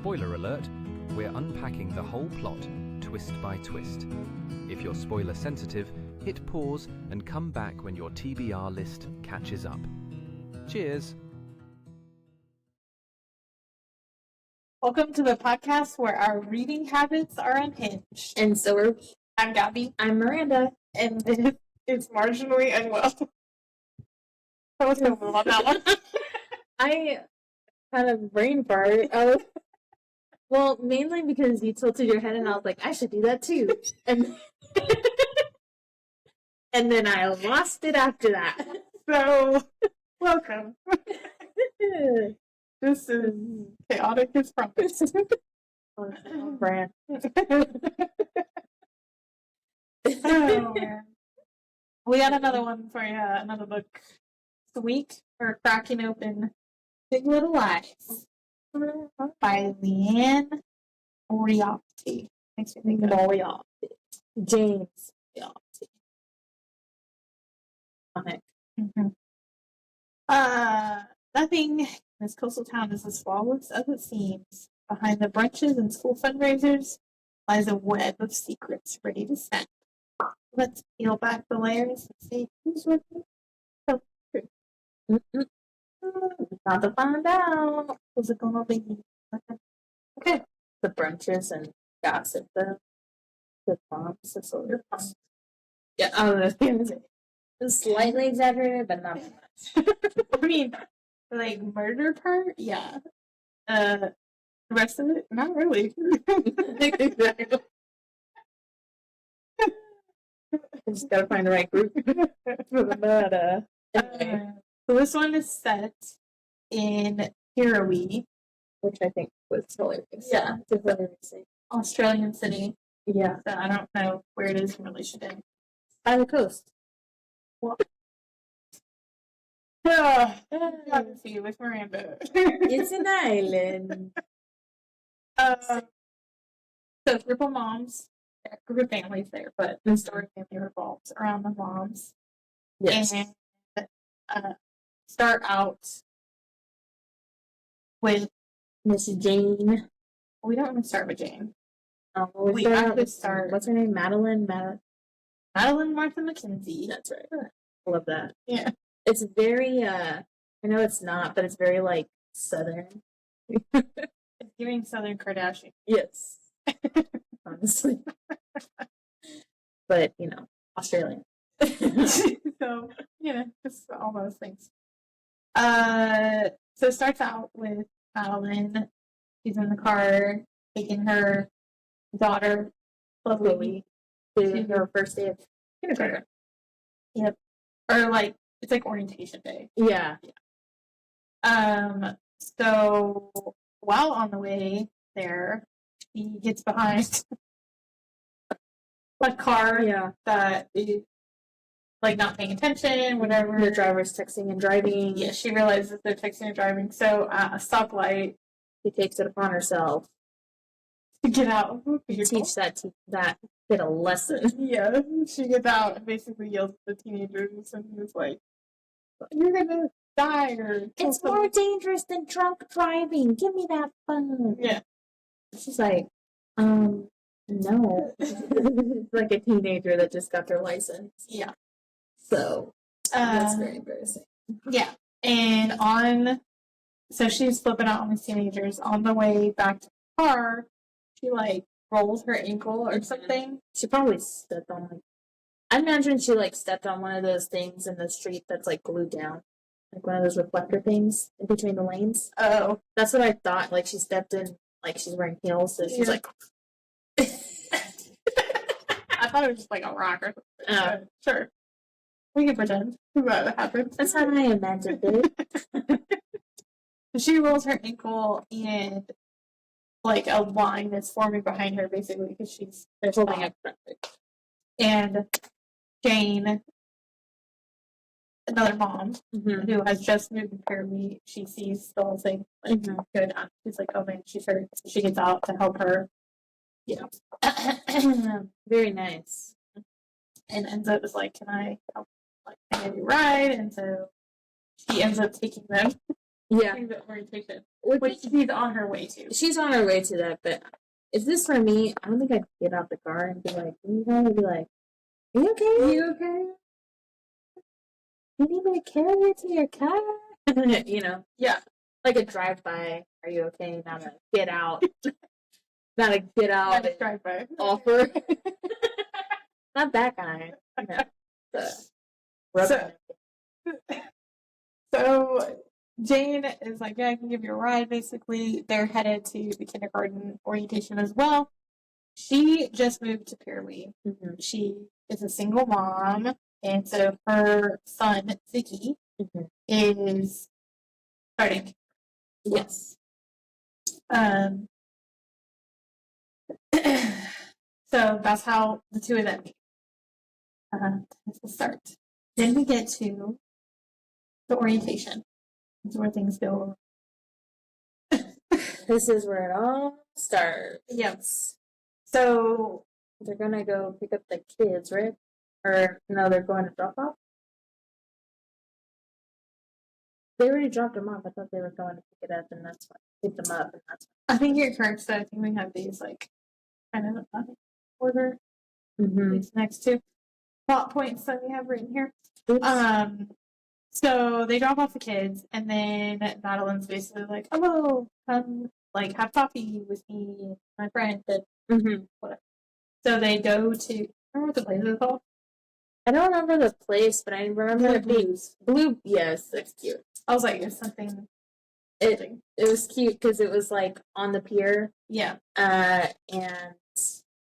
Spoiler alert, we're unpacking the whole plot, twist by twist. If you're spoiler sensitive, hit pause and come back when your TBR list catches up. Cheers! Welcome to the podcast where our reading habits are unhinged. And so are we. I'm Gabby. I'm Miranda. And this is Marginally Unwell. I was going to move on that one. I had a brain fart. Well, mainly because you tilted your head and I was like, I should do that too. And and then I lost it after that. So, welcome. This is chaotic as promised. Brand. Oh, man. We got another one for you, another book this week. We're cracking open Big Little Lies by Leanne Moriarty. Makes me think of Moriarty. James Moriarty. Moriarty. Nothing in this coastal town is as flawless as it seems. Behind the brunches and school fundraisers lies a web of secrets ready to snap. Let's peel back the layers and see who's with me. Not to find out. Who's it gonna be? Okay. The brunches and gossip, the moms, the sort of moms. Yeah, I was gonna say. Slightly exaggerated, but not much. I mean, like murder part, yeah. The rest of it, not really. Exactly. Just gotta find the right group for the murder. So this one is set in Pirriwee, Which I think was hilarious. Yeah. It's hilarious. Australian city. Yeah. So I don't know where it is in relation to. By the coast. Let's see with Miranda. It's an island. So a group of moms, a group of families there, but the story mainly revolves around the moms. Yes. And start out with Miss Jane. we don't want to start with Jane. We actually start. What's her name? Madeline Martha McKenzie. That's right. I love that. Yeah. It's very I know it's not, but it's very like southern. It's giving Southern Kardashian. Yes. Honestly. But, Australian. So, just all those things. So it starts out with Madeline. She's in the car taking her daughter, Chloe, to her first day of kindergarten. Yep. Or like, it's like orientation day. Yeah. So while on the way there, she gets behind a car that is like not paying attention, whatever. The driver's texting and driving. Yeah, she realizes they're texting and driving. So at a stoplight, She takes it upon herself to get out. to teach that kid a lesson. Yeah, she gets out and basically yells at the teenagers and is like, "You're gonna die!" Or It's more dangerous than drunk driving. Give me that phone. Yeah. She's like, no. It's like a teenager that just got their license. Yeah. So that's very embarrassing. Yeah, and so she's flipping out on these teenagers. On the way back to the car, she like rolls her ankle or something. She probably stepped on I imagine she stepped on one of those things in the street that's glued down. Like one of those reflector things in between the lanes. Oh. That's what I thought. Like she stepped in she's wearing heels, so she's like I thought it was just like a rock or something. Oh. Sure. We can pretend that happened. That's how I imagined it. She rolls her ankle and like a line is forming behind her basically because she's holding up traffic. And Jane, another mom who has just moved to Pirriwee, she sees the whole thing good. She's like, oh man, she's hurt. So she gets out to help her. Yeah. Very nice. And ends up is like, can I help? Like, can I give you a ride? And so she ends up taking them. Yeah. The orientation. which she's on her way to. She's on her way to that, but if this were me, I don't think I'd get out the car and be like, I'd be like, are you okay? You okay? You need me to carry you to your car? Yeah. Like a drive-by. Are you okay? Not a get out. Not a get out. Not a drive-by. Offer. Not that guy. So Jane is like, yeah, I can give you a ride, basically. They're headed to the kindergarten orientation as well. She just moved to Pirriwee. Mm-hmm. She is a single mom, and so her son, Ziggy, is starting. Yes. So that's how the two of them meet. That's the start. Then we get to the orientation. This is where things go. This is where it all starts. Yes. So they're gonna go pick up the kids, right? Or no, they're going to drop off. They already dropped them off. I thought they were going to pick it up, and that's why pick them up, and that's why. I think you're correct. So I think we have these like kind of order. These next two plot points that we have written here. Oops. So they drop off the kids, and then Madeline's basically like, "Oh, come like have coffee with me, and my friend." Whatever. So they go to. Remember what the place is called? I don't remember the place, but I remember it being blue. Yes, that's cute. I was like, "It's something." It was cute because it was like on the pier. Yeah. And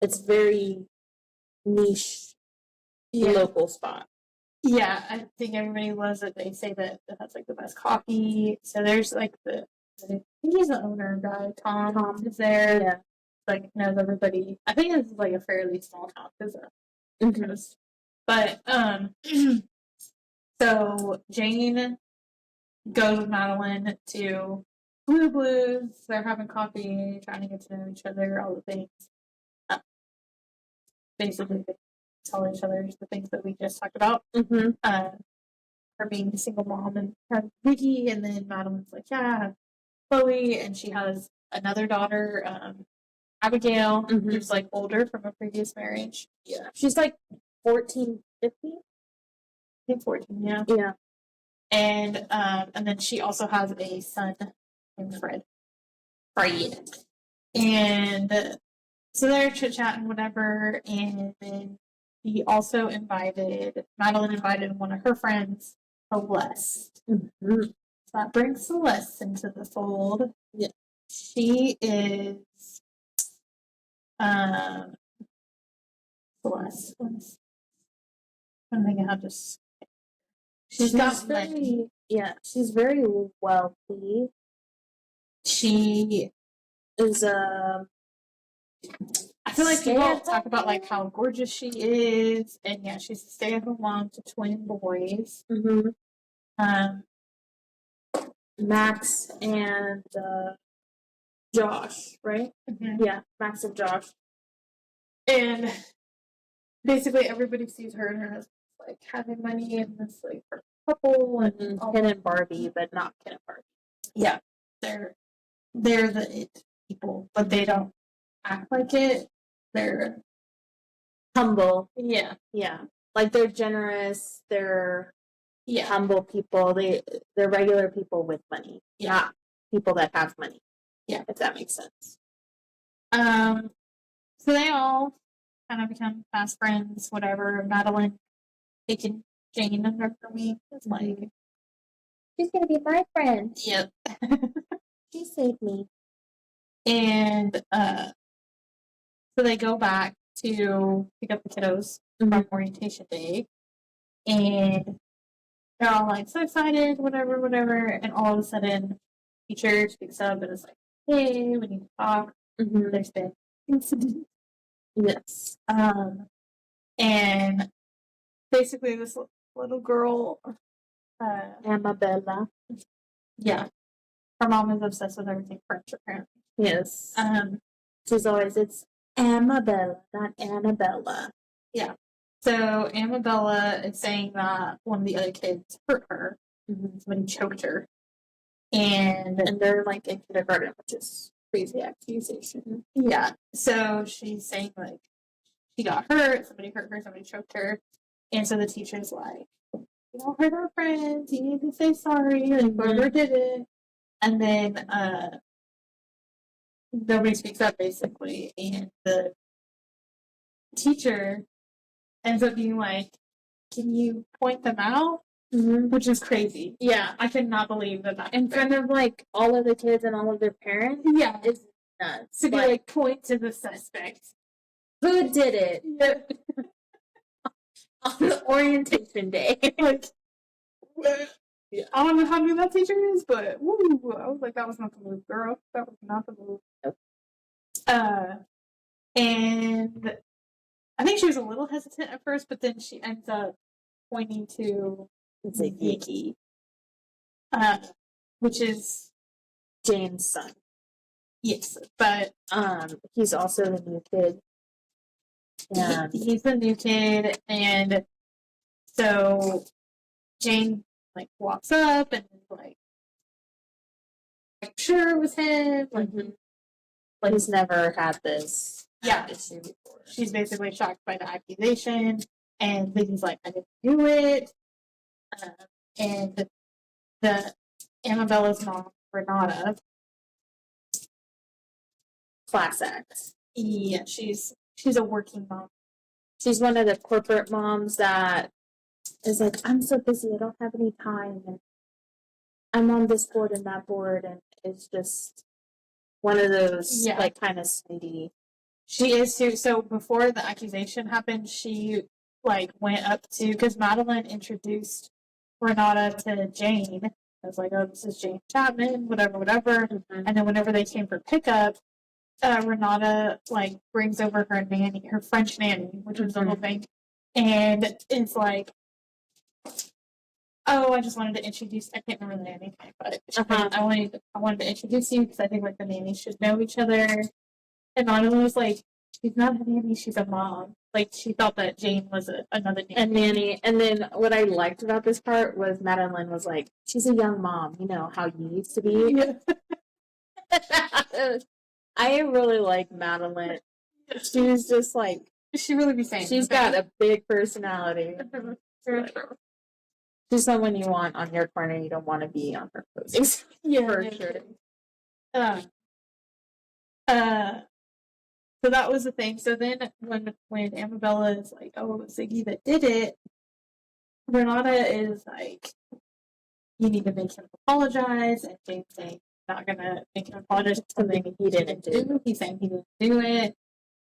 it's very niche local spot. Yeah, I think everybody loves it. They say that it has like the best coffee. So there's like I think he's the owner guy. Tom is there. Yeah. Like knows everybody. I think it's like a fairly small town because of the coast. But so Jane goes with Madeline to Blue Blues. They're having coffee, trying to get to know each other, all the things. Basically, they tell each other the things that we just talked about. Her being a single mom and have Vicky, and then Madeline's like, yeah, Chloe, and she has another daughter, Abigail, who's like older from a previous marriage. Yeah. She's like 14, 15? I think 14, yeah. Yeah. And then she also has a son named Fred. And so they're chit-chatting, whatever, and then Madeline invited one of her friends, Celeste. So that brings Celeste into the fold. Yeah. She is Celeste. I'm thinking how just she's got money. Yeah, she's very wealthy. She is I feel like people talk about like how gorgeous she is, and yeah, she's a stay-at-home mom to twin boys. Max and Josh, right? Yeah, Max and Josh. And basically, everybody sees her and her husband like having money and this like her couple and Ken and Barbie, but not Ken and Barbie. Yeah, they're the it people, but they don't act like it. They're humble. Yeah. Like they're generous. They're humble people. They're regular people with money. Yeah. Not people that have money. Yeah, if that makes sense. So they all kind of become fast friends. Whatever. Madeline taking Jane under her wing. It's like she's gonna be my friend. Yep. She saved me. And so they go back to pick up the kiddos from orientation day, and they're all like so excited, whatever, and all of a sudden, teacher speaks up and is like, "Hey, we need to talk." There's been incident. Yes. And basically, this little girl, Amabella. Yeah, her mom is obsessed with everything French, apparently. Yes. She's always, it's Amabella, not Annabella. Yeah. So Amabella is saying that one of the other kids hurt her. Somebody choked her. And they're like in kindergarten, which is crazy accusation. yeah, so she's saying like she got hurt, somebody hurt her, somebody choked her, and so the teacher's like, "You don't hurt our friends. You need to say sorry. Like whoever did it." And then nobody speaks up basically, and the teacher ends up being like, "Can you point them out?" Which is crazy. Yeah, I could not believe that in front of like all of the kids and all of their parents. Yeah, It's nuts. to be like point to the suspect. Who did it? On orientation day. Like, yeah. I don't know how new that teacher is, but woo, I was like, that was not the move, girl. That was not the move. Nope. And I think she was a little hesitant at first, but then she ends up pointing to Ziggy, which is Jane's son. Yes, but he's also the new kid. He's the new kid, and so Jane like walks up and is like sure it was him. Like he's never had this issue before. She's basically shocked by the accusation, and Ziggy's like, I didn't do it. And the Amabella's mom, Renata, class act. Yeah, she's a working mom. She's one of the corporate moms that is like, I'm so busy, I don't have any time, and I'm on this board and that board, and it's just one of those like kind of sweetie. She is too. So before the accusation happened, she like went up to, because Madeline introduced Renata to Jane. I was like, oh, this is Jane Chapman, whatever. And then whenever they came for pickup, Renata like brings over her nanny, her French nanny, which was the whole thing, and it's like, oh, I just wanted to introduce. I can't remember the nanny, but I wanted to introduce you because I think like the nannies should know each other. And Madeline was like, she's not a nanny, she's a mom. Like she thought that Jane was another nanny. A nanny. And then what I liked about this part was Madeline was like, she's a young mom, you know how you used to be. Yeah. I really like Madeline. She's just like, she really be saying. She's got a big personality. She's someone you want on your corner. You don't want to be on her postings. Yeah, for sure. So that was the thing. So then when Amabella is like, oh, it was Ziggy that did it, Renata is like, you need to make him apologize, and Jane's saying, not gonna make him apologize for something he didn't do. He's saying he didn't do it,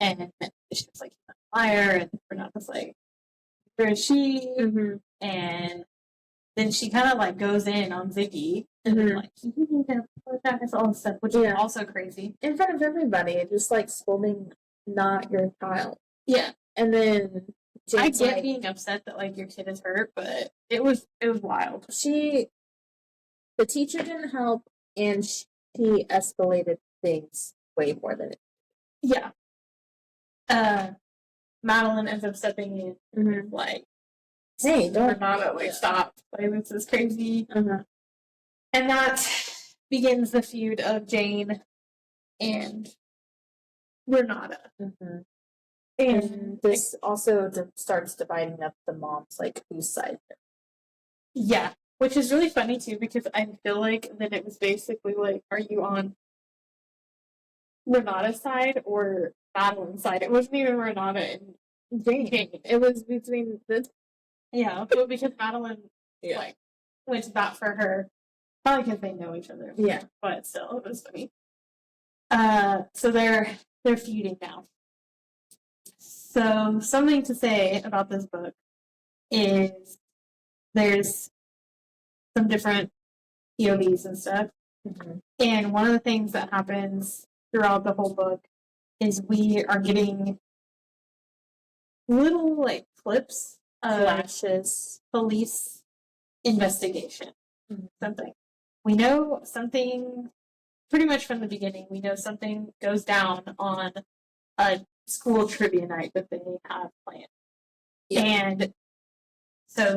and she's like, he's a liar, and Renata's like, where is she? And then she kind of like goes in on Ziggy, and like, you need to apologize, all this stuff, which is also crazy in front of everybody, just like scolding not your child. Yeah, and then Jane's I get being upset that like your kid is hurt, but it was wild. The teacher didn't help, and she escalated things way more than it. Yeah. Madeline ends up stepping in, like, hey, don't Renata, like, stop. Like, this is crazy. And that begins the feud of Jane and Renata. And this also starts dividing up the moms, like, whose side they're. Yeah. Which is really funny, too, because I feel like that it was basically like, are you on Renata's side or Madeline's side? It wasn't even Renata and Jane. It was between the... Yeah, but because Madeline, like, went to bat for her, probably because they know each other. Yeah. But still, it was funny. So they're feuding now. So something to say about this book is there's some different POVs and stuff. And one of the things that happens throughout the whole book is we are getting little like clips of flashes, police investigation. Something. We know something pretty much from the beginning. We know something goes down on a school trivia night that they have planned. Yeah. And so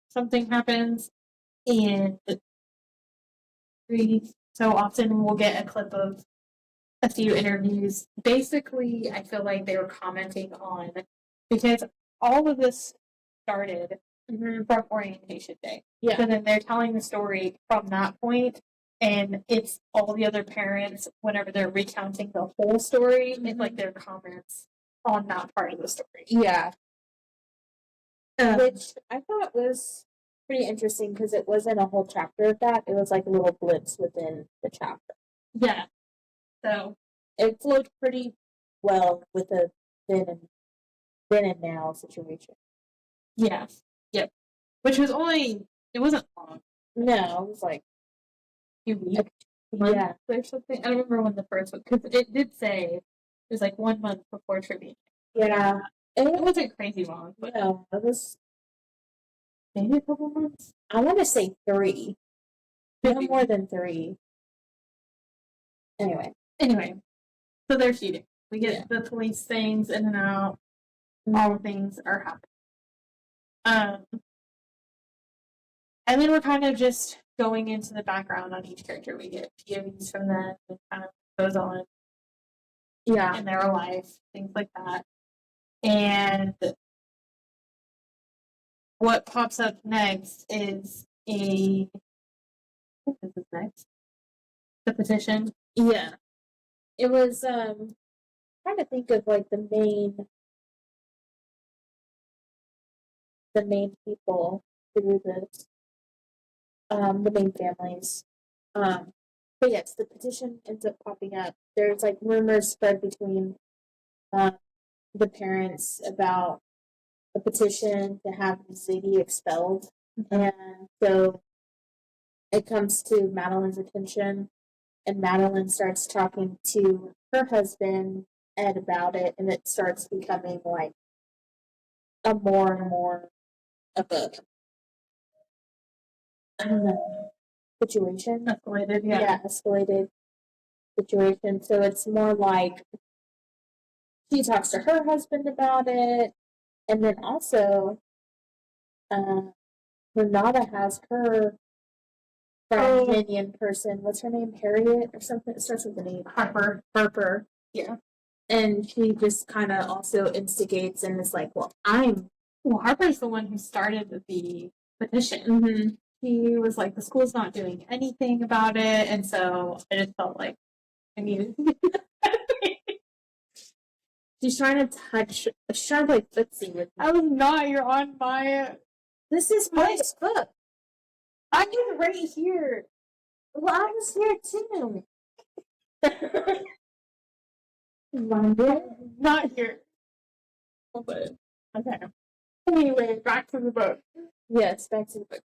something happens, and every so often we'll get a clip of a few interviews. Basically, I feel like they were commenting on, because all of this started from orientation day. Yeah. So then they're telling the story from that point, and it's all the other parents, whenever they're recounting the whole story, it's like their comments on that part of the story. Yeah. Um, Which I thought was pretty interesting because it wasn't a whole chapter of that. It was like little blips within the chapter. yeah. So It flowed pretty well with the then and now situation. yeah. Yep. Which was only, it wasn't long. No, it was like, A few weeks. yeah. Or something. I don't remember when the first one, because it did say it was like 1 month before trivia. Yeah. It wasn't crazy long, but No, it was, maybe a couple months. I want to say 3. No more than 3. Anyway. So they're shooting. We get Yeah. the police things in and out. All the things are happening. And then we're kind of just going into the background on each character. We get POVs from them and kind of goes on Yeah. in their life, things like that. And what pops up next is what is this next? The petition. Yeah. It was trying to think of like the main people through this. The main families. But yes, the petition ends up popping up. There's like rumors spread between the parents about a petition to have Ziggy expelled. And so it comes to Madeline's attention, and Madeline starts talking to her husband, Ed, about it, and it starts becoming like a more and more of a, I don't know, situation. Escalated, Yeah, escalated situation. So it's more like she talks to her husband about it, and then also Renata has her from Minion person. What's her name? Harriet or something? It starts with the name Harper. Yeah. And she just kind of also instigates and is like, well, Harper's the one who started the petition. mm-hmm. He was like, the school's not doing anything about it, and so I just felt like I needed to do that. She's trying to play footsie with me. I was not, you're on my, This is my book. I was right here. Well, I was here too. Not here. But, okay. Anyway, back to the book. Yes, back to the book.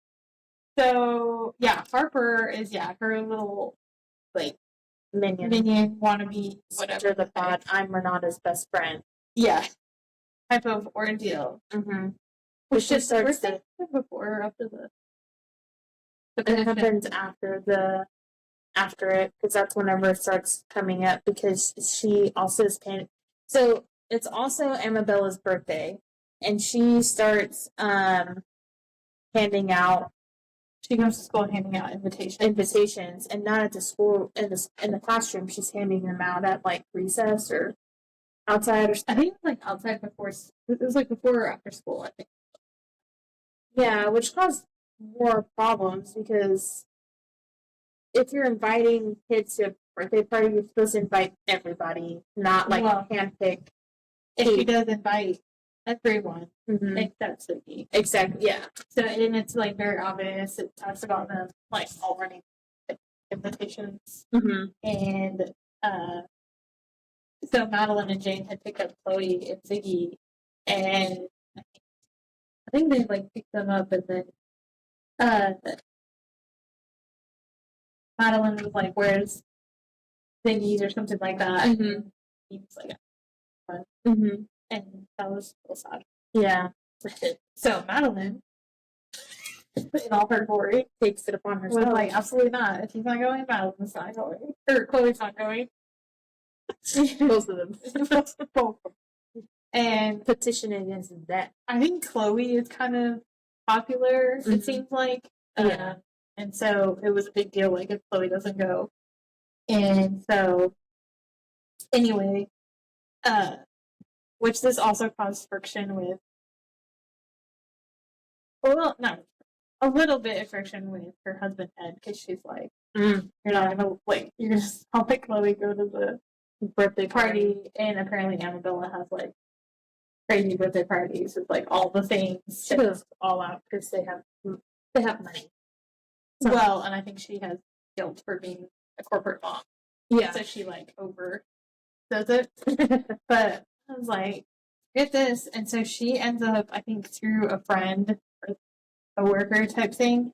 So, yeah, Harper is, her little, like, minion wannabe, whatever. The pod, I'm Renata's best friend. Yeah. Type of ordeal. Mm-hmm. Which just starts to before or after the it happens after it, because that's whenever it starts coming up, because she also is paying. So it's also Amabella's birthday, and she starts handing out. She goes to school handing out invitations, and not at the school in the classroom. She's handing them out at like recess or outside or I something. think it was like outside before. It was like before or after school, I think. Yeah, which caused more problems, because if you're inviting kids to a birthday party, you're supposed to invite everybody, not like handpick. If she does invite everyone, Mm-hmm. except Suki. Exactly, yeah. So, and it's like very obvious. It talks about them like all running invitations. Mm-hmm. And so Madeline and Jane had picked up Chloe and Ziggy, and I think they like picked them up, and then Madeline was like, "Where's Ziggy's?" or something like that. Mm-hmm. And he was like, Mm-hmm. and that was so sad. Yeah. So Madeline, in all her glory, Takes it upon herself. was like, absolutely not. If she's not going, Madeline's not going. Or Chloe's not going. Both of them. Both. And Petitioning against that. I think Chloe is kind of popular, it seems like. Yeah. And so it was a big deal, like, if Chloe doesn't go. And so, anyway, which this also caused friction with, well, no, a little bit of friction with her husband, Ed, because she's like, you're not going to, like, you're going to let Chloe go to the birthday party. And apparently Annabella has, like, crazy birthday parties with, like, all the things. She goes all out because they have money. So. Well, and I think she has guilt for being a corporate mom. Yeah. So she, like, does it. But I was like, get this. And so she ends up, I think, through a friend or a worker type thing,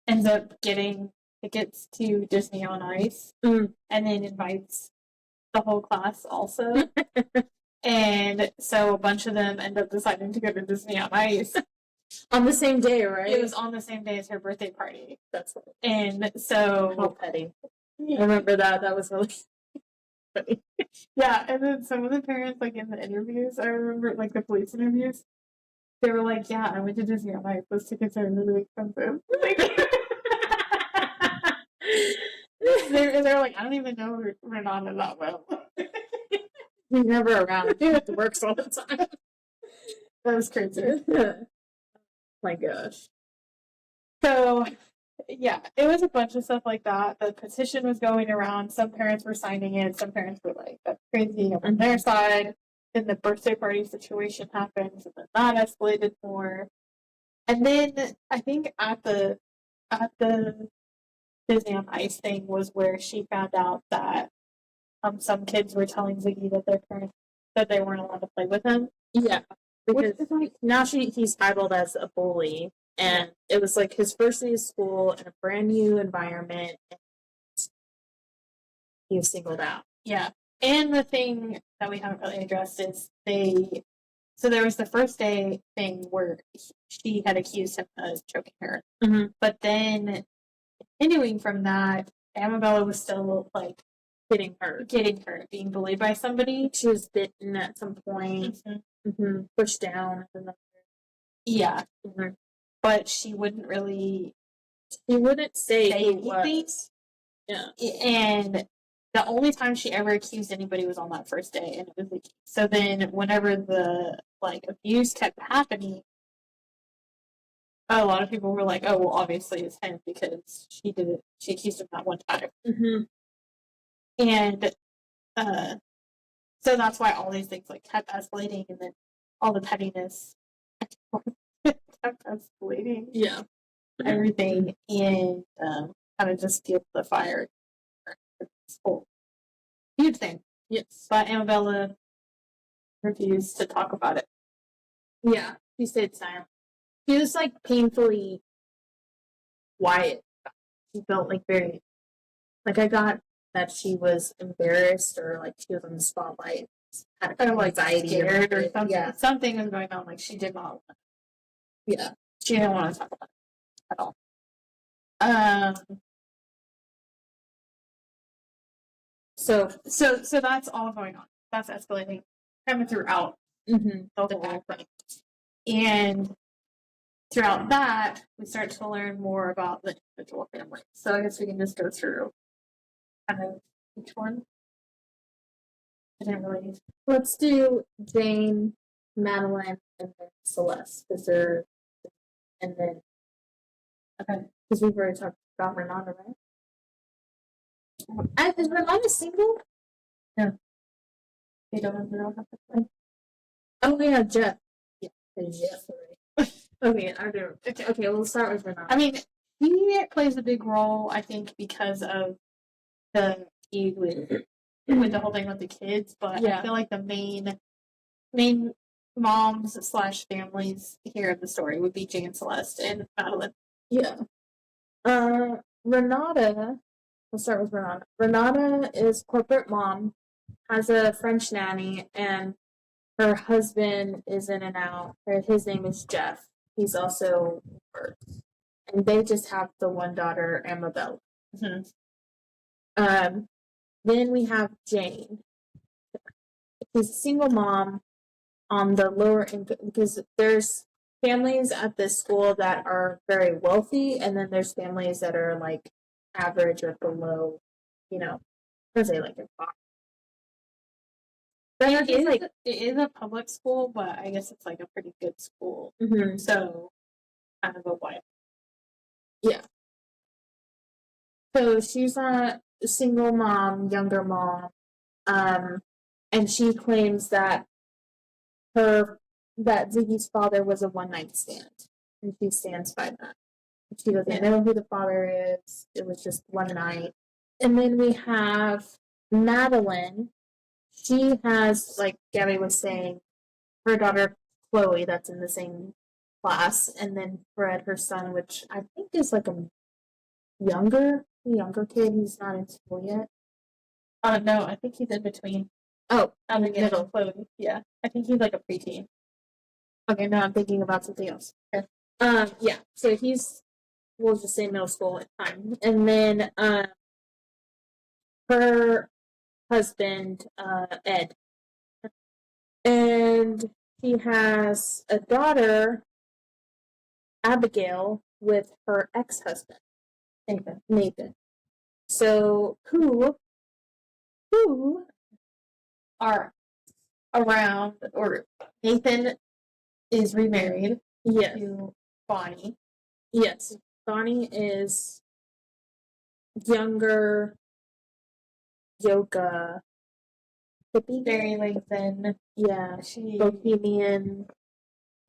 ends up getting tickets to Disney on Ice, and then invites the whole class also. And so a bunch of them end up deciding to go to Disney on Ice. On the same day, right? It was on the same day as her birthday party. That's funny. And so... How petty. I remember that. That was really funny. Yeah, and then some of the parents, like, in the interviews, I remember, like, the police interviews, they were like, yeah, I went to Disney on Ice. Those tickets are really expensive. Like, they're like, I don't even know Renata that well. He's never around. He works all the time. That was crazy. My gosh. So, yeah, it was a bunch of stuff like that. The petition was going around. Some parents were signing it. Some parents were like, that's crazy on their side. Then the birthday party situation happened. And then that escalated more. And then I think at the Disney on Ice thing was where she found out that some kids were telling Ziggy that their parents said they weren't allowed to play with him. Yeah. Because like, now he's titled as a bully. And it was like his first day of school in a brand new environment. And he was singled out. Yeah. And the thing that we haven't really addressed is so there was the first day thing where she had accused him of choking her. Mm-hmm. But then, continuing from that, Amabella was still, like, getting hurt, being bullied by somebody. She was bitten at some point, pushed down. Yeah. Mm-hmm. But she wouldn't really... She wouldn't say anything. Was. Yeah. And the only time she ever accused anybody was on that first day, and it was Ziggy. So then, whenever the, like, abuse kept happening, a lot of people were like, oh, well, obviously it's him because she did it. She accused him that one time. Mm-hmm. And so that's why all these things, like, kept escalating, and then all the pettiness kept escalating. Yeah. Everything, and kind of just fueled the fire. This whole huge thing. Yes. But Amabella refused to talk about it. Yeah. She stayed silent. She was, like, painfully quiet. She felt, like, very... Like, I got that she was embarrassed or, like, she was in the spotlight. Had kind of like anxiety scared or something. Yeah. Something was going on. Like, she did not want to. Yeah. She didn't want to talk about it at all. So that's all going on. That's escalating kind of throughout the whole thing. And throughout that, we start to learn more about the individual families. So I guess we can just go through kind of each one. I didn't really... Let's do Jane, Madeline, and then Celeste. And then... Okay. Because we've already talked about Renata, right? Is Renata single? No. They don't have to play. Oh, yeah, Jeff. Yeah, Jeff already. Okay, I do. Okay, we'll start with Renata. I mean, he plays a big role, I think, because of the feud with the whole thing with the kids, but I feel like the main moms / families here in the story would be Jane, Celeste, and Madeline. Yeah. Renata, we'll start with Renata. Renata is corporate mom, has a French nanny, and her husband is in and out. His name is Jeff. He's also works. And they just have the one daughter, Amabella. Mm-hmm. Then we have Jane. She's a single mom on the lower income, because there's families at this school that are very wealthy, and then there's families that are like average or below, you know, because they like it. But It it's is, like, it is a public school, but I guess it's like a pretty good school. mhm. So kind of a wide. So she's a single mom, younger mom, and she claims that that Ziggy's father was a one night stand, and she stands by that. She doesn't know who the father is. It was just one night. And then we have Madeline. She has, like Gabby was saying, her daughter Chloe, that's in the same class, and then Fred, her son, which I think is like a younger kid. He's not in school yet. No, I think he's in between. Oh, Abigail middle. and Chloe. Yeah, I think he's like a preteen. Okay, no, I'm thinking about something else. Okay. Yeah. So we'll just say middle school at time, and then her husband, Ed, and he has a daughter, Abigail, with her ex-husband, Nathan. So who Are around, or Nathan is remarried Yes. to Bonnie. Yes. Bonnie is younger yoga hippie. Very Lathan. Yeah. She Bohemian.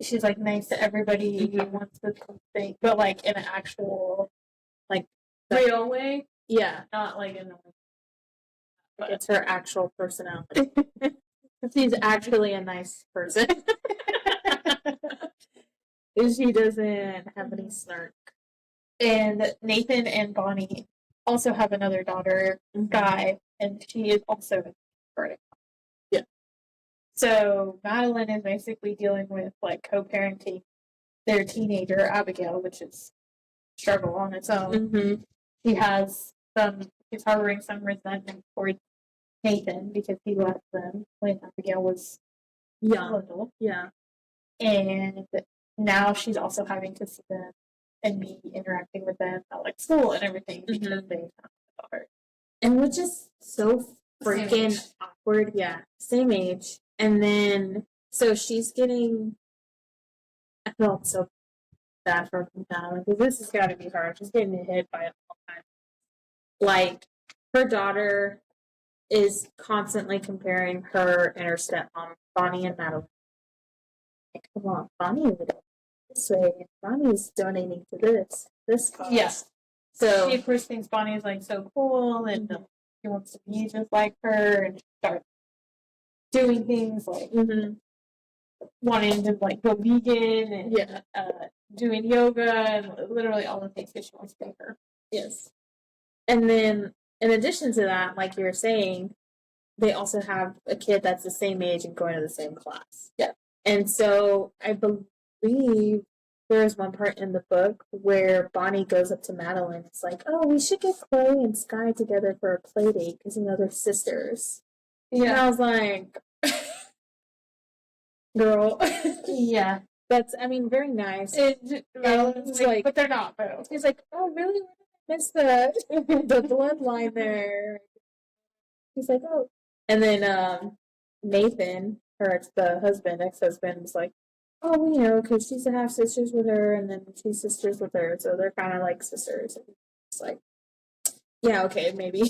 she's like nice to everybody. Wants to think, but like in an actual Like real way, yeah. not like in. But It's her actual personality. She's actually a nice person. She doesn't have any snark. And Nathan and Bonnie also have another daughter, Guy, and she is also vertical. Yeah. So Madeline is basically dealing with like co-parenting their teenager Abigail, which is a struggle on its own. Mm-hmm. She's harboring some resentment towards Nathan because he left them when Abigail was Young. little. Yeah. And now she's also having to see them and me interacting with them at like school and everything because they have a daughter. And which is so freaking awkward. Yeah. Same age. And then, so she's getting, I felt so bad for Madeline because this has got to be hard. She's getting hit by it all the time. Like, her daughter is constantly comparing her and her stepmom, Bonnie and Madeline. Like, come on, Bonnie would go this way, and Bonnie's donating to this cause. Yes. So She of course thinks Bonnie is like so cool and she wants to be just like her and start doing things like wanting to like go vegan and doing yoga and literally all the things that she wants to be her. yes. And then in addition to that, like you were saying, they also have a kid that's the same age and going to the same class. Yeah. And so I believe there is one part in the book where Bonnie goes up to Madeline. It's like, oh, we should get Chloe and Sky together for a play date because, you know, they're sisters. Yeah. And I was like, girl. Yeah. That's, I mean, very nice. Madeline's like, but they're not, though. He's like, oh, really? I missed the bloodline there. He's like, oh. And then Nathan, her ex-husband, was like, oh, well, you know, because she's a half sisters with her, and then she's sisters with her, so they're kind of like sisters. And it's like, yeah, okay, maybe.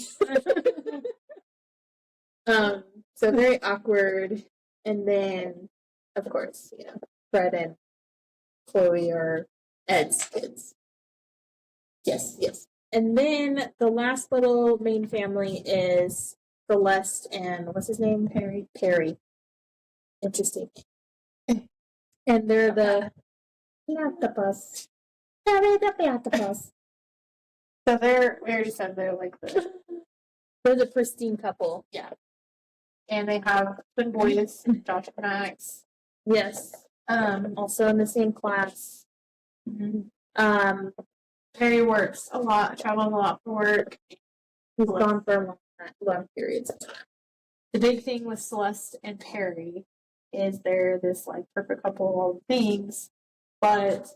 So very awkward. And then, of course, you know, Fred and Chloe are Ed's kids. Yes, yes. And then the last little main family is Celeste and what's his name? Perry. Interesting. And they're the platypus. Perry the platypus. So we already said they're like They're the pristine couple. Yeah. And they have twin boys, Josh and Max. Yes. Also in the same class. Perry works a lot, travels a lot for work. He's gone for long periods of time. The big thing with Celeste and Perry is they're this like perfect couple of things, but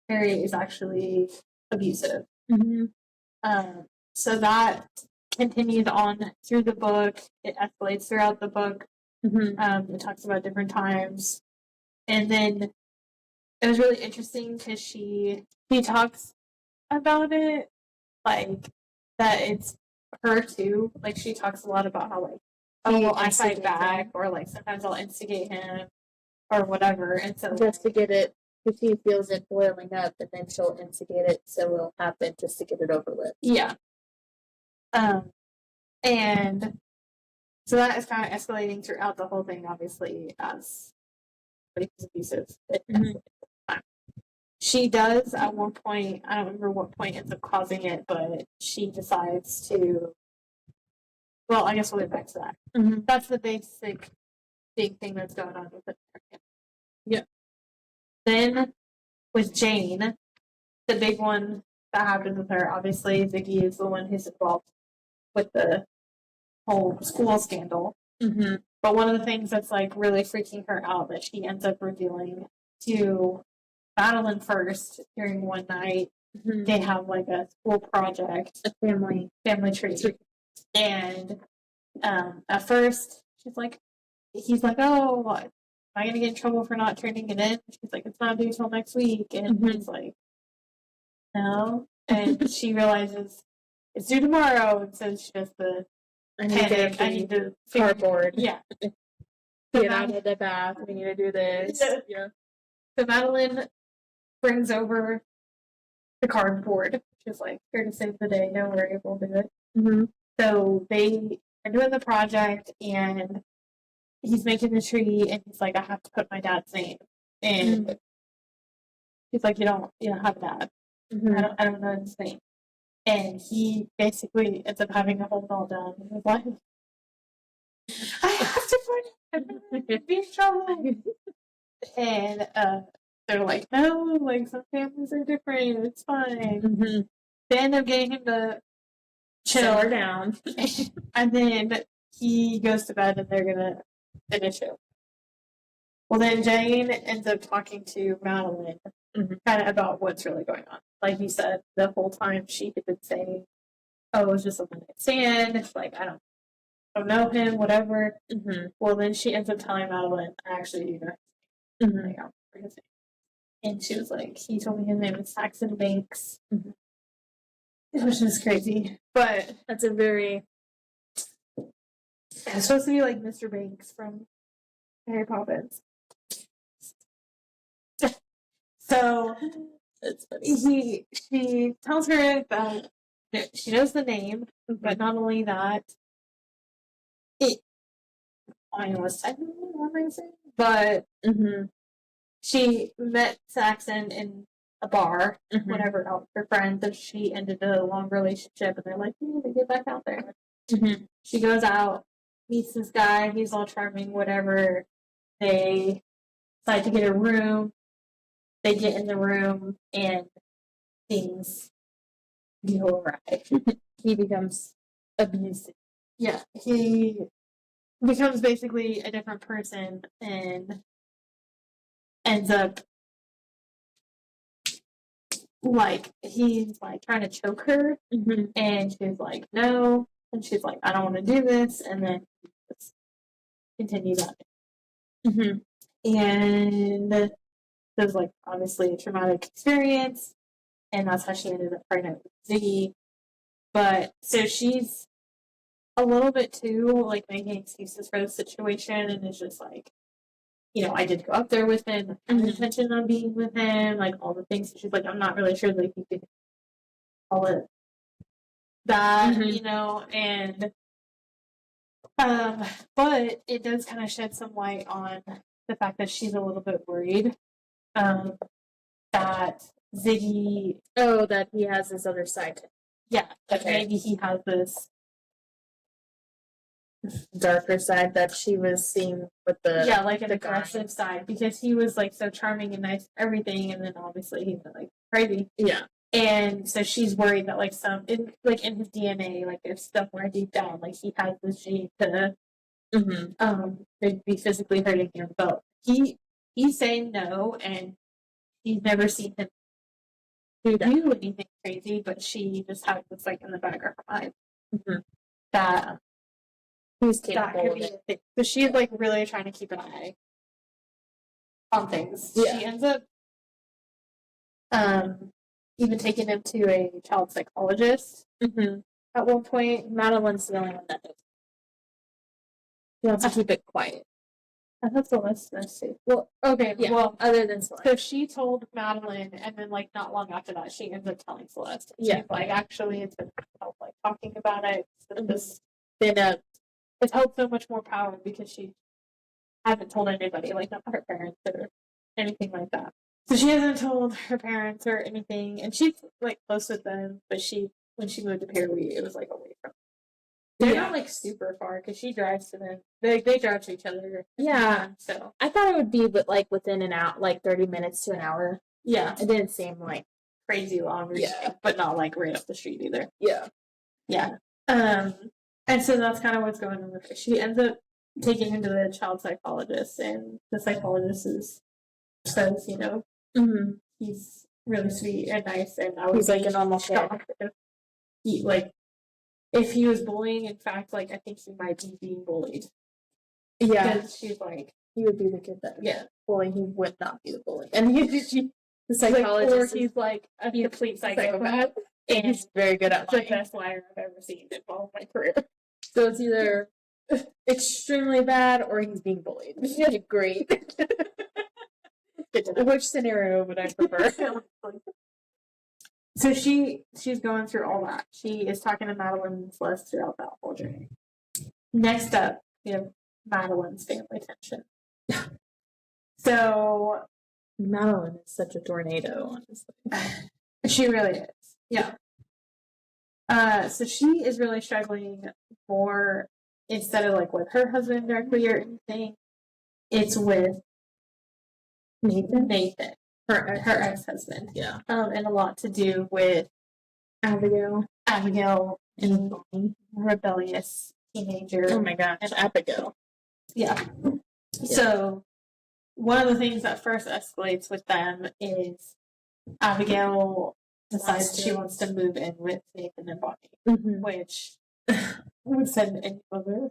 Harry is actually abusive. Mm-hmm. So that continues on through the book. It escalates throughout the book. Mm-hmm. It talks about different times. And then it was really interesting because she talks about it like that it's her too. Like she talks a lot about how like, oh well, I fight back, or like sometimes I'll instigate him or whatever. And so just to get it, if he feels it boiling up, and then she'll instigate it, so it'll happen just to get it over with. Yeah. And so that is kind of escalating throughout the whole thing, obviously, as he's abusive. She does at one point, I don't remember what point ends up causing it, but she decides to, well, I guess we'll get back to that. Mm-hmm. That's the big thing that's going on with it. Yeah. Then with Jane, the big one that happened with her, obviously, Ziggy is the one who's involved with the whole school scandal. Mm-hmm. But one of the things that's like really freaking her out that she ends up revealing to Madeline first during one night, Mm-hmm. they have like a school project, A family tree. And at first he's like, oh, am I going to get in trouble for not turning it in? She's like, it's not due till next week. And he's like, no. And she realizes it's due tomorrow. And so she does the panic. I need to cardboard. Yeah. Get out of the bath. We need to do this. Yeah. So Madeline brings over the cardboard. She's like, here to save the day. Don't worry, we'll do it. Mm-hmm. So they are doing the project, and he's making the tree, and he's like, I have to put my dad's name. And he's like, you don't have a dad. Mm-hmm. I don't know his name. And he basically ends up having a whole meltdown. And he's like, I have to put him in trouble. And they're like, no, like some families are different. It's fine. Mm-hmm. They end up getting him to chill her down. And then he goes to bed, and they're gonna finish it. Well, then Jane ends up talking to Madeline kind of about what's really going on. Like you said, the whole time she had been saying, oh, it was just a one-night stand. It's like, I don't know him, whatever. Mm-hmm. Well, then she ends up telling Madeline, I actually do know his name. Like, I don't remember his name. And she was like, he told me his name is Saxon Banks. Mm-hmm. Which is crazy. But that's a very... It's supposed to be like Mr. Banks from Harry Poppins. So that's funny. She tells her that she knows the name, but not only that, I know what's technically amazing, but she met Saxon in a bar, whatever, out with her friends, and she ended a long relationship, and they're like, you need to get back out there. She goes out, meets this guy, he's all charming, whatever. They decide to get a room. They get in the room, and things go right. He becomes abusive. Yeah, he becomes basically a different person and ends up like he's like trying to choke her, and she's like, no, and she's like, I don't want to do this, and then he just continues on. And it was like obviously a traumatic experience, and that's how she ended up pregnant with Ziggy. But so she's a little bit too like making excuses for the situation, and it's just like, I did go up there with him, I had intention on being with him, like all the things. She's like, I'm not really sure like you could call it that, and but it does kind of shed some light on the fact that she's a little bit worried that Ziggy, that he has this other side. Yeah, that maybe he has this darker side that she was seeing with the like an aggressive side, because he was like so charming and nice, everything, and then obviously he's like crazy. And so she's worried that like in his DNA, like there's stuff where deep down like he has this gene to be physically hurting him, but he's saying no, and she's never seen him Do that. do anything crazy, but she just has this like in the back of her mind Mhm. that He's that capable could of be it. a thing. So she's like really trying to keep an eye on things. Yeah. She ends up even taking him to a child psychologist Mm-hmm. at one point. Madeline's the only one that knows. She wants to keep it quiet. I thought Celeste too. Well, okay, Yeah. well, Other than Celeste. so she told Madeline, and then like not long after that, she ends up telling Celeste. Yeah. She's like, actually, it's been help like talking about it. Mhm. This Then it's held so much more power because she hasn't told anybody, like not her parents or anything like that. So she hasn't told her parents or anything, and she's like close with them. But when she moved to Pirriwee, it was like away from. They're Yeah. not like super far because she drives to them. They drive to each other. Yeah. So I thought it would be, but like within an hour, like 30 minutes to an hour. yeah, It didn't seem like. crazy long. Or Yeah. anything, but not like right up the street either. Yeah. Yeah. And so that's kind of what's going on with her. She ends up taking him to the child psychologist, and the psychologist says, you know, Mm-hmm. he's really sweet and nice, and I was He's like a normal kid. shocked if he like if he was bullying. In fact, like I think he might be being bullied. Yeah. Because she's like, He would be the kid that. yeah, Bully. He would not be the bully. And the like, psychologist. or is he's like a complete psychopath, and he's very good at the lying. best liar I've ever seen in all of my career. So it's either extremely bad or he's being bullied. Great. Which scenario would I prefer? So she's going through all that. She is talking to Madeline and Celeste throughout that whole journey. Next up, we have Madeline's family tension. So Madeline is such a tornado, honestly. she really is. Yeah. So she is really struggling more instead of like with her husband directly or anything. It's with Nathan, her ex-husband. Yeah. And a lot to do with Abigail and rebellious teenager. Oh my gosh, Abigail. Yeah. So one of the things that first escalates with them is Abigail decides she wants to move in with Nathan and Bonnie, Mm-hmm. which would send any mother.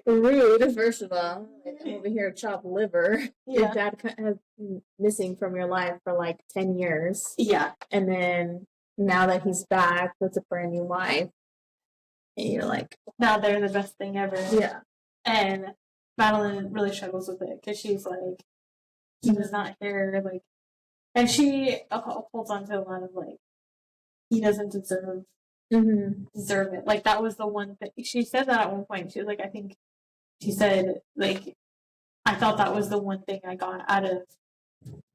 Rude, first of all. I'm over here chopped liver. Your Yeah. dad has been missing from your life for like 10 years. Yeah. And then now that he's back with a brand new wife, and you're like, Now they're the best thing ever. yeah. And Madeline really struggles with it because she's like, he was not here, like, and she holds on to a lot of like, he doesn't deserve it. Like that was the one thing she said that at one point. She was like, I think she said like, I thought that was the one thing I got out of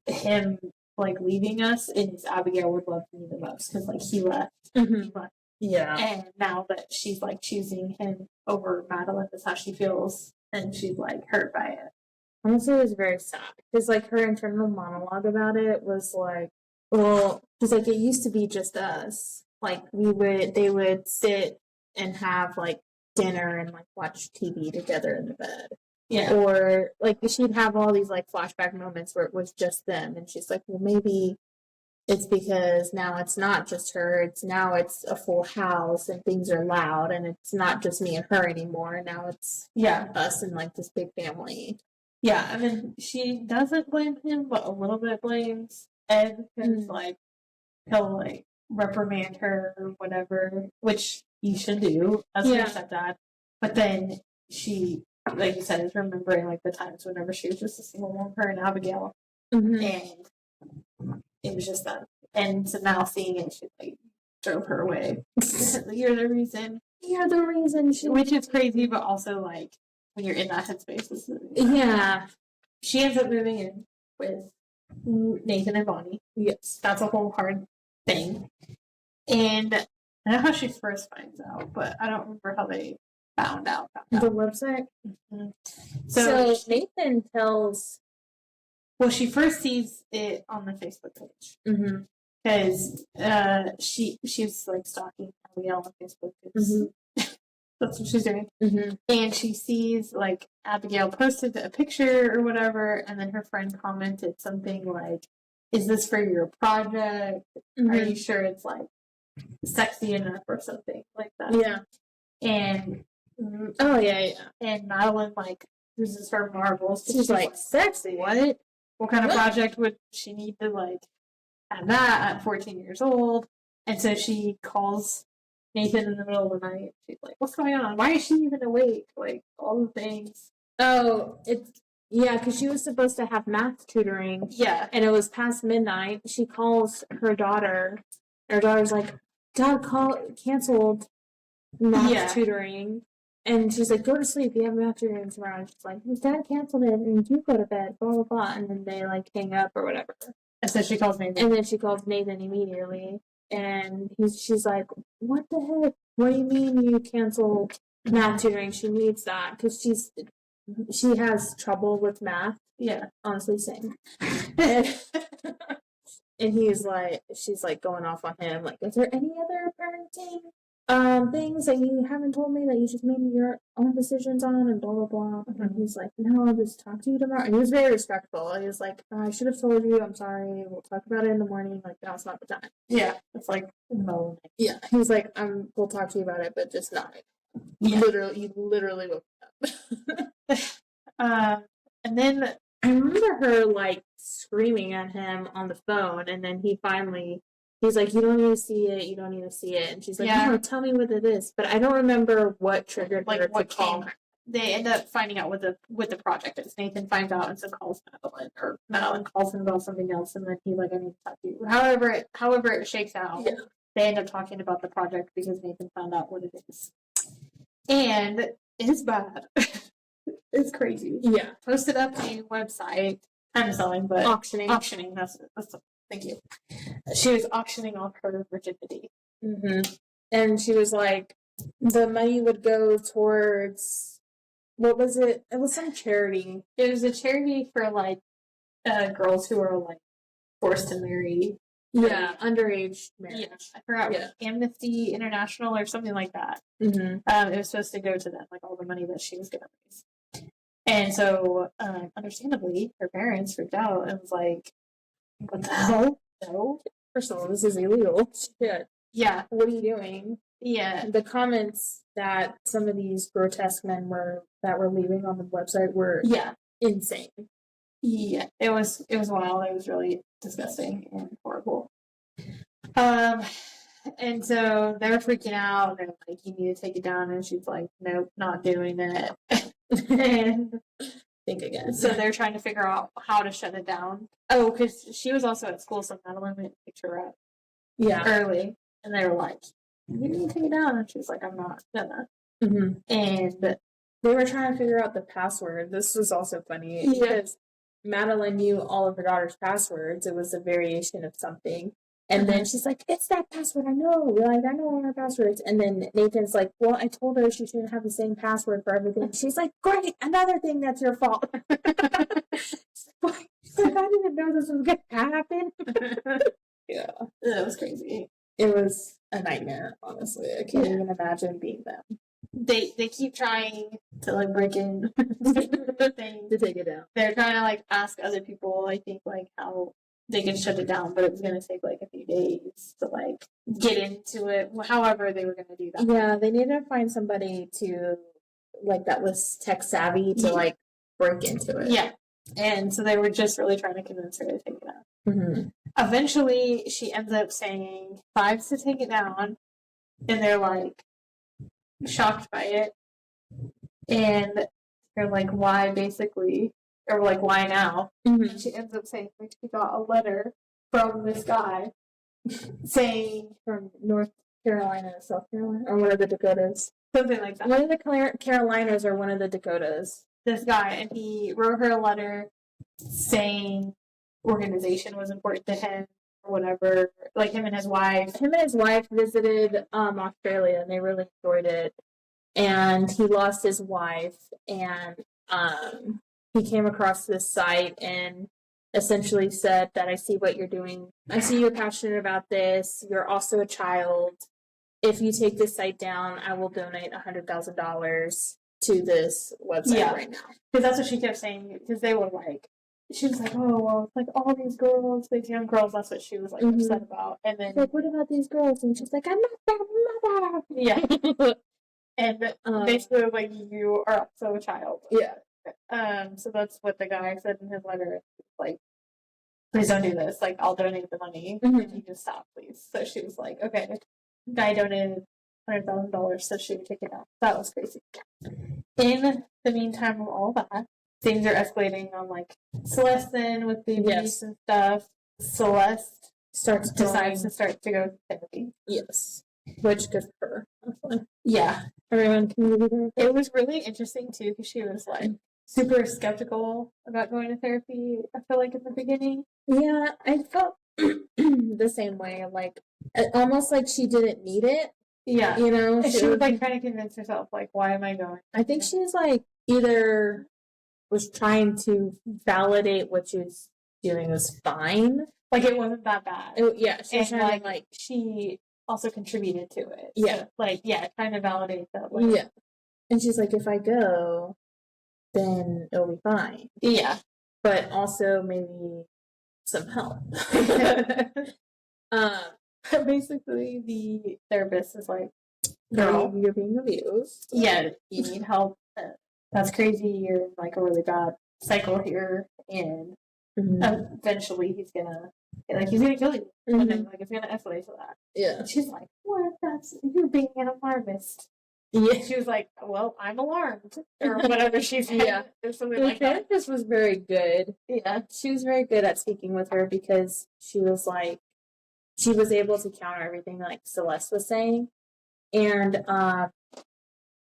him like leaving us is Abigail would love me the most because like he left. He left. Yeah. And now that she's like choosing him over Madeline, that's how she feels, and she's like hurt by it. Honestly, it was very sad because, like, her internal monologue about it was like, well, she's like, it used to be just us. Like, they would sit and have like dinner and like watch TV together in the bed. Yeah. Or like she'd have all these like flashback moments where it was just them, and she's like, well, maybe it's because now it's not just her. It's a full house and things are loud, and it's not just me and her anymore. Now it's us and like this big family. Yeah, I mean, she doesn't blame him, but a little bit blames Ed because, like, he'll, like, reprimand her or whatever, which he should do as her stepdad. But then she, like you said, is remembering, like, the times whenever she was just a single mom, her and Abigail. And it was just that. And so now seeing it, she, like, drove her away. You're the reason. Which is crazy, but also, like, when you're in that headspace. She ends up moving in with Nathan and Bonnie. Yes. That's a whole hard thing. And I know how she first finds out, but I don't remember how they found out. The website? Mm-hmm. So Nathan tells... Well, she first sees it on the Facebook page. Because she's like stalking Abigail on Facebook. That's what she's doing. And she sees, like, Abigail posted a picture or whatever, and then her friend commented something like, is this for your project? Are Mhm. you sure it's like sexy enough or something like that? Yeah. And Oh, yeah. and Madeline like this is her marbles. She's like, sexy. What? What kind of What? project would she need to like have that at 14 years old? And so she calls Nathan in the middle of the night. She's like, "What's going on? Why is she even awake? Like all the things." Oh, yeah, because she was supposed to have math tutoring, Yeah, and it was past midnight. She calls her daughter. Her daughter's like, "Dad canceled math tutoring," and she's like, "Go to sleep. You have math tutoring tomorrow." And she's like, "Dad canceled it, and you go to bed." Blah blah blah, and then they like hang up or whatever. and so she calls Nathan. And then she calls Nathan immediately, and she's like, "What the heck? What do you mean you canceled math tutoring? She needs that because she has trouble with math." Yeah, Honestly, same. And she's like going off on him, like, "Is there any other parenting things that you haven't told me that you just made your own decisions on?" And blah blah blah. Mm-hmm. And he's like, "No, I'll just talk to you tomorrow." And he was very respectful. He was like, "I should have told you. I'm sorry. We'll talk about it in the morning. Like, now's not the time." yeah, it's like no. Yeah, he was like, "We'll talk to you about it, but just not." Yeah. You literally woke up. And then I remember her like screaming at him on the phone, and then he's like, "You don't need to see it. You don't need to see it." And she's like, Yeah. "No, tell me what it is." But I don't remember what triggered her like what to call. came. They end up finding out what the project is. Nathan finds out and so calls Madeline, or Madeline calls him about something else, and then he's like, "I need to talk to you." However it shakes out, Yeah. they end up talking about the project because Nathan found out what it is, and it's bad. It's crazy. Yeah, Posted up a website. I'm selling, but auctioning. That's thank you. She was auctioning off her virginity. Mm-hmm. And she was like, the money would go towards, what was it? It was some charity. It was a charity for like girls who are like forced to marry. Yeah, underage marriage. Yeah, I forgot. Yeah. Amnesty International or something like that. Mm-hmm. It was supposed to go to them, like all the money that she was going to raise. And so, understandably, her parents freaked out and was like, "What the hell? No. First of all, this is illegal. Shit. Yeah. What are you doing?" Yeah. The comments that some of these grotesque men were leaving on the website were insane. Yeah. It was wild. It was really disgusting and horrible. And so they're freaking out. They're like, "You need to take it down." And she's like, "Nope, not doing it." And think again. So they're trying to figure out how to shut it down. Oh, because she was also at school, so Madeline went to pick her up early. And they were like, "You need to take it down." And she was like, "I'm not gonna." Mm-hmm. And they were trying to figure out the password. This was also funny because Madeline knew all of her daughter's passwords. It was a variation of something. And then she's like, "It's that password, I know. Like, I know all her passwords." And then Nathan's like, "Well, I told her she shouldn't have the same password for everything." She's like, "Great, another thing that's your fault." She's like, "I didn't know this was going to happen." Yeah. That was crazy. It was a nightmare, honestly. I can't even imagine being them. They keep trying to like break in the thing to take it down. They're trying to like ask other people, I think, like how they can shut it down, but it was going to take like a few days to like get into it. However, they were going to do that. Yeah, they needed to find somebody to like that was tech savvy to like break into it. Yeah, and so they were just really trying to convince her to take it down. Mm-hmm. Eventually, she ends up saying "5 to take it down," and they're like shocked by it, and they're like, "Why?" Basically. Or like, "Why now?" Mm-hmm. And she ends up saying like she got a letter from this guy saying from North Carolina, South Carolina, or one of the Dakotas, something like that. One of the Carolinas or one of the Dakotas. This guy, and he wrote her a letter saying organization was important to him or whatever. Like him and his wife. Him and his wife visited Australia, and they really enjoyed it. And he lost his wife, and he came across this site and essentially said that I see what you're doing. I see you're passionate about this. You're also a child. If you take this site down, I will donate $100,000 to this website right now. Because that's what she kept saying. Because they were like, she was like, oh, well, it's like all these girls, these young girls, that's what she was like Mhm. upset about. And then, Like, what about these girls? And she's like, I'm not their mother. yeah. And Um, basically, like, you are also a child. Yeah. So that's what the guy said in his letter. Like, please don't do this. Like, I'll donate the money. Mhm. You just stop, please. So she was like, okay. Guy donated $100,000 so she would take it out. That was crazy. In the meantime of all that, things are escalating on like Celeste then with the abuse and stuff. Celeste Starts decides going. to start to go to therapy. Yes. Which good for her. Yeah. Everyone can be there. It was really interesting too because she was like super skeptical about going to therapy, I feel like in the beginning. Yeah, I felt the same way. Like, almost like she didn't need it. Yeah. You know? And she was like trying to convince herself, like, why am I going? I think she was like, either was trying to validate what she was doing was fine. Like, it wasn't that bad. Yeah, she was And trying to like she also contributed to it. Yeah. So, like, yeah, trying to validate that. Like, yeah. And she's like, if I go, then it'll be fine. Yeah. But also maybe some help. Basically, the therapist is like, girl, You're being abused. yeah, you need help. That's crazy. You're in like a really bad cycle here, and Mhm. eventually he's gonna kill you, and then like it's gonna escalate to that. Yeah. And she's like, "What? That's you're being an alarmist." Yeah. She was like, "Well, I'm alarmed," or whatever she said, Yeah. or something The like that. therapist was very good. Yeah, She was very good at speaking with her because she was like, she was able to counter everything like Celeste was saying. And